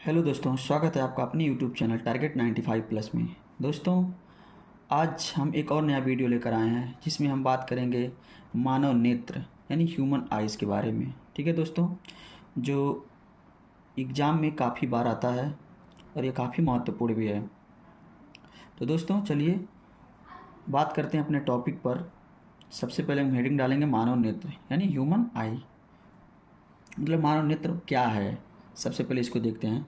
Hello दोस्तों, स्वागत है आपका अपने यूट्यूब चैनल टारगेट 95 प्लस में। दोस्तों, आज हम एक और नया वीडियो लेकर आए हैं जिसमें हम बात करेंगे मानव नेत्र यानी ह्यूमन आइज़ के बारे में। ठीक है दोस्तों, जो एग्ज़ाम में काफ़ी बार आता है और ये काफ़ी महत्वपूर्ण भी है। तो दोस्तों चलिए बात करते हैं अपने टॉपिक पर। सबसे पहले हम हेडिंग डालेंगे मानव नेत्र यानी ह्यूमन आई। मतलब मानव नेत्र क्या है, सबसे पहले इसको देखते हैं।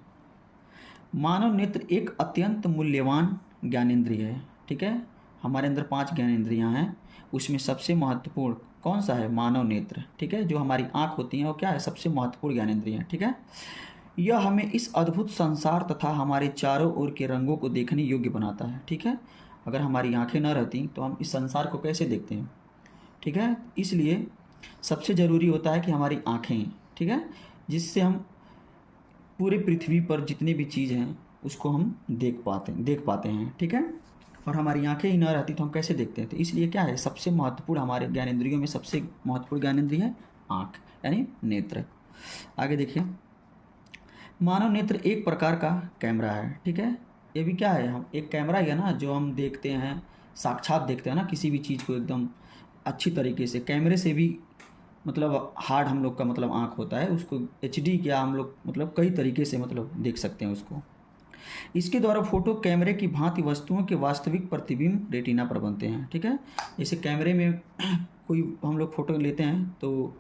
मानव नेत्र एक अत्यंत मूल्यवान ज्ञानेंद्रिय है। ठीक है, हमारे अंदर 5 ज्ञानेंद्रियां हैं, उसमें सबसे महत्वपूर्ण कौन सा है? मानव नेत्र। ठीक है, जो हमारी आँख होती है वो क्या है? सबसे महत्वपूर्ण ज्ञानेंद्रिय है। ठीक है, यह हमें इस अद्भुत संसार तथा हमारे चारों ओर के रंगों को देखने योग्य बनाता है। ठीक है, अगर हमारी आँखें न रहती तो हम इस संसार को कैसे देखते हैं? ठीक है, इसलिए सबसे ज़रूरी होता है कि हमारी आँखें, ठीक है, जिससे हम पूरे पृथ्वी पर जितनी भी चीज़ हैं उसको हम देख पाते हैं। ठीक है, और हमारी आंखें ही ना रहती तो हम कैसे देखते हैं? तो इसलिए क्या है, सबसे महत्वपूर्ण हमारे ज्ञानेंद्रियों में सबसे महत्वपूर्ण ज्ञानेंद्रिय है आँख यानी नेत्र। आगे देखिए, मानव नेत्र एक प्रकार का कैमरा है। ठीक है, ये भी क्या है? हम एक कैमरा ही है ना, जो हम देखते हैं, साक्षात देखते हैं ना किसी भी चीज़ को एकदम अच्छी तरीके से। कैमरे से भी मतलब हार्ड हम लोग का मतलब आँख होता है, उसको एचडी क्या हम लोग मतलब कई तरीके से मतलब देख सकते हैं उसको। इसके द्वारा फोटो कैमरे की भांति वस्तुओं के वास्तविक प्रतिबिंब रेटिना पर बनते हैं। ठीक है, जैसे कैमरे में कोई हम लोग फ़ोटो लेते हैं तो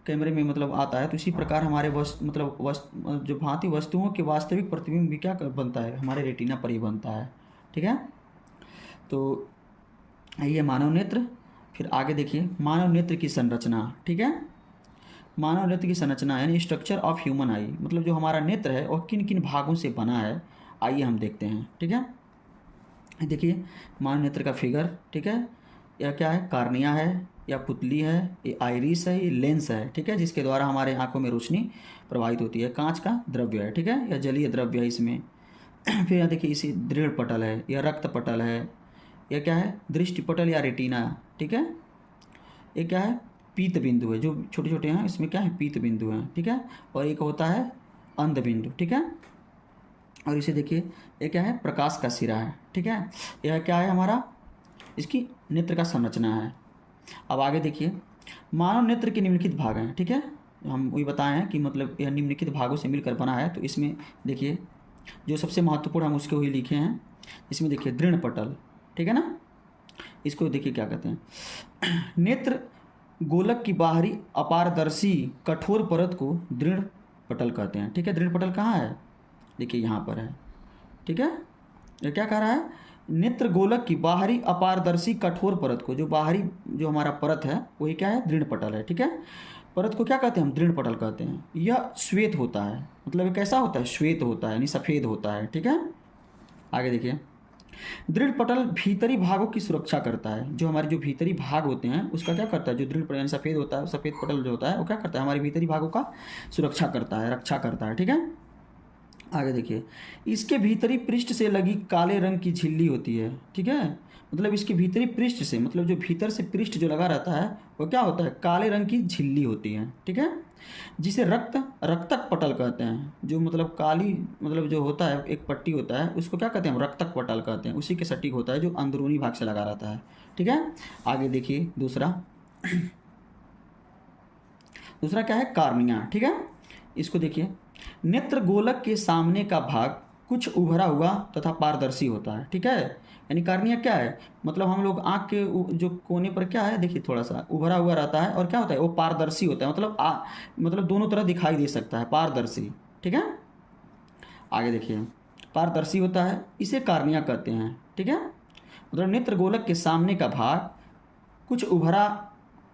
कैमरे में मतलब आता है, तो इसी प्रकार हमारे जो भांति वस्तुओं के वास्तविक प्रतिबिंब भी क्या बनता है? हमारे रेटिना पर ही बनता है। ठीक है, तो ये मानव नेत्र। फिर आगे देखिए, मानव नेत्र की संरचना। ठीक है, मानव नेत्र की संरचना यानी स्ट्रक्चर ऑफ ह्यूमन आई, मतलब जो हमारा नेत्र है वह किन किन भागों से बना है, आइए हम देखते हैं। ठीक है, देखिए मानव नेत्र का फिगर। ठीक है, यह क्या है? कार्निया है या पुतली है, ये आइरिस है, ये लेंस है। ठीक है, जिसके द्वारा हमारे आंखों में रोशनी प्रवाहित होती है। कांच का द्रव्य है। ठीक है, या जलीय द्रव्य है इसमें। फिर यहाँ देखिए, इसी दृढ़ पटल है या रक्त पटल है, यह क्या है? दृष्टि पटल या रेटिना। ठीक है, ये क्या है? पीत बिंदु है, जो छोटे छोटे हैं इसमें क्या है? पीत बिंदु हैं। ठीक है, और एक होता है अंध बिंदु। ठीक है, और इसे देखिए, ये क्या है? प्रकाश का सिरा है। ठीक है, यह क्या है हमारा? इसकी नेत्र का संरचना है। अब आगे देखिए, मानव नेत्र के निम्नलिखित भाग हैं। ठीक है, हम वही बताए हैं कि मतलब यह निम्नलिखित भागों से मिलकर बना है। तो इसमें देखिए, जो सबसे महत्वपूर्ण हम उसके वही लिखे हैं। इसमें देखिए दृढ़ पटल। ठीक है ना, इसको देखिए क्या कहते हैं। नेत्र गोलक की बाहरी अपारदर्शी कठोर परत को दृढ़ पटल कहते हैं। ठीक है, दृढ़ पटल कहाँ है? देखिए यहाँ पर है। ठीक है, ये क्या कह रहा है? नेत्र गोलक की बाहरी अपारदर्शी कठोर परत को, जो बाहरी जो हमारा परत है वही क्या है? दृढ़ पटल है। ठीक है, परत को क्या कहते हैं? हम दृढ़ पटल कहते हैं। यह श्वेत होता है, मतलब ये कैसा होता है? श्वेत होता है यानी सफ़ेद होता है। ठीक है, आगे देखिए, दृढ़ पटल भीतरी भागों की सुरक्षा करता है। जो हमारे जो भीतरी भाग होते हैं उसका क्या करता है? जो दृढ़ पटल यानी सफ़ेद होता है, सफ़ेद पटल जो होता है वो क्या करता है? हमारे भीतरी भागों का सुरक्षा करता है, रक्षा करता है। ठीक है, आगे देखिए, इसके भीतरी पृष्ठ से लगी काले रंग की झिल्ली होती है। ठीक है, मतलब इसके भीतरी पृष्ठ से, मतलब जो भीतर से पृष्ठ जो लगा रहता है वो क्या होता है? काले रंग की झिल्ली होती है। ठीक है, जिसे रक्तक पटल कहते हैं। जो मतलब काली मतलब जो होता है एक पट्टी होता है उसको क्या कहते हैं? हम रक्तक पटल कहते हैं। उसी के सटीक होता है जो अंदरूनी भाग से लगा रहता है। ठीक है, आगे देखिए दूसरा क्या है? कार्निया। ठीक है, इसको देखिए, नेत्र गोलक के सामने का भाग कुछ उभरा हुआ तथा पारदर्शी होता है। ठीक है, यानी कार्निया क्या है? मतलब हम लोग आँख के जो कोने पर क्या है, देखिए थोड़ा सा उभरा हुआ रहता है और क्या होता है? वो पारदर्शी होता है, मतलब दोनों तरह दिखाई दे सकता है, पारदर्शी। ठीक है, आगे देखिए, पारदर्शी होता है, इसे कार्निया कहते हैं। ठीक है, मतलब नेत्र गोलक के सामने का भाग कुछ उभरा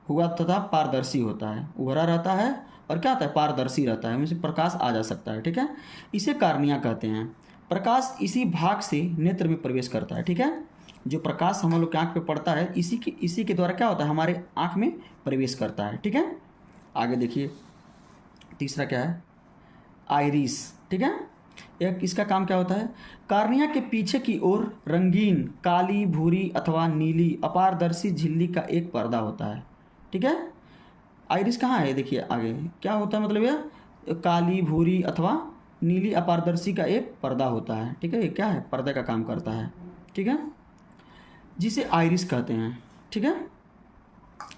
हुआ तथा पारदर्शी होता है, उभरा रहता है और क्या होता है? पारदर्शी रहता है, उनसे प्रकाश आ जा सकता है। ठीक है, इसे कार्निया कहते हैं। प्रकाश इसी भाग से नेत्र में प्रवेश करता है। ठीक है, जो प्रकाश हम लोग के आँख पे पड़ता है इसी के द्वारा क्या होता है? हमारे आँख में प्रवेश करता है। ठीक है, आगे देखिए, तीसरा क्या है? आइरिस। ठीक है, इसका काम क्या होता है? कार्निया के पीछे की ओर रंगीन काली, भूरी अथवा नीली अपारदर्शी झिल्ली का एक पर्दा होता है। ठीक है, आइरिस कहाँ है? देखिए आगे क्या होता है, मतलब यह काली, भूरी अथवा नीली अपारदर्शी का एक पर्दा होता है, ठीक है, ये क्या है, पर्दे का काम करता है, ठीक है, जिसे आइरिस कहते हैं, ठीक है।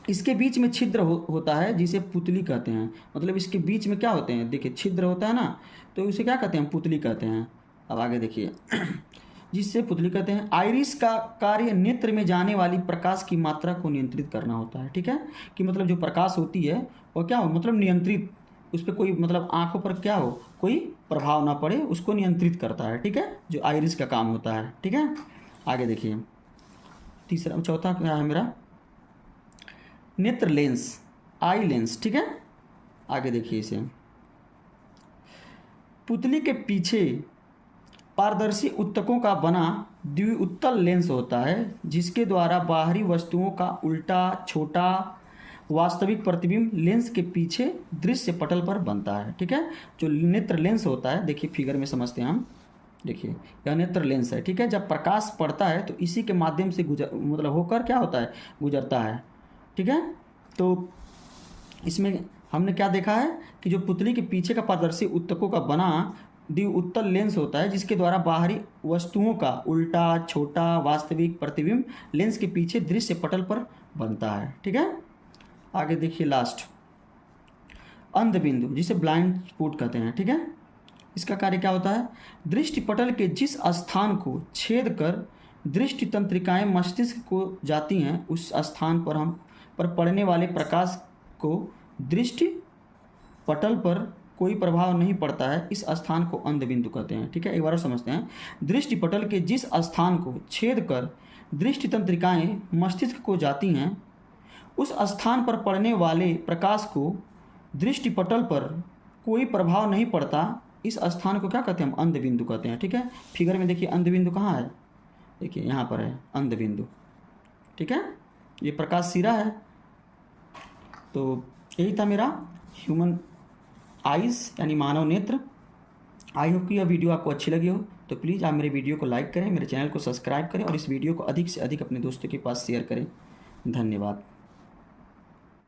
इसके बीच में छिद्र होता है जिसे पुतली कहते हैं। मतलब इसके बीच में क्या होते हैं, देखिए छिद्र होता है ना, तो उसे क्या कहते हैं, पुतली कहते हैं। अब आगे देखिए जिससे पुतली कहते हैं। आइरिस का कार्य नेत्र में जाने वाली प्रकाश की मात्रा को नियंत्रित करना होता है, ठीक है, कि मतलब जो प्रकाश होती है वो क्या हो, मतलब नियंत्रित, उस पर कोई मतलब आंखों पर क्या हो, कोई प्रभाव ना पड़े, उसको नियंत्रित करता है, ठीक है, जो आइरिस का काम होता है, ठीक है। आगे देखिए चौथा क्या है मेरा, नेत्र लेंस, आई लेंस, ठीक है। आगे देखिए इसे, पुतली के पीछे पारदर्शी उत्तकों का बना द्विउत्तल लेंस होता है जिसके द्वारा बाहरी वस्तुओं का उल्टा छोटा वास्तविक प्रतिबिंब लेंस के पीछे दृश्य पटल पर बनता है, ठीक है। जो नेत्र लेंस होता है, देखिए फिगर में समझते हैं हम, देखिए यह नेत्र लेंस है, ठीक है। जब प्रकाश पड़ता है तो इसी के माध्यम से मतलब होकर क्या होता है, गुजरता है, ठीक है। तो इसमें हमने क्या देखा है कि जो पुतली के पीछे का पारदर्शी उत्तकों का बना द्विउत्तल लेंस होता है जिसके द्वारा बाहरी वस्तुओं का उल्टा छोटा वास्तविक प्रतिबिंब लेंस के पीछे दृश्य पटल पर बनता है, ठीक है। आगे देखिए लास्ट, अंध बिंदु जिसे ब्लाइंड स्पॉट कहते हैं, ठीक है। इसका कार्य क्या होता है, दृष्टि पटल के जिस स्थान को छेद कर दृष्टि तंत्रिकाएं मस्तिष्क को जाती हैं उस स्थान पर पड़ने वाले प्रकाश को दृष्टि पटल पर कोई प्रभाव नहीं पड़ता है, इस स्थान को अंध बिंदु कहते हैं, ठीक है। एक बार और समझते हैं, दृष्टि पटल के जिस स्थान को छेद कर दृष्टि तंत्रिकाएं मस्तिष्क को जाती हैं उस स्थान पर पड़ने वाले प्रकाश को दृष्टि पटल पर कोई प्रभाव नहीं पड़ता, इस स्थान को क्या कहते हैं, हम अंध बिंदु कहते हैं, ठीक है। फिगर में देखिए अंध बिंदु कहाँ है, देखिए यहाँ पर है अंध बिंदु, ठीक है, ये प्रकाश सिरा है। तो यही था मेरा ह्यूमन आइज़ यानी मानव नेत्र। आई होप कि यह वीडियो आपको अच्छी लगी हो, तो प्लीज़ आप मेरे वीडियो को लाइक करें, मेरे चैनल को सब्सक्राइब करें और इस वीडियो को अधिक से अधिक अपने दोस्तों के पास शेयर करें। धन्यवाद।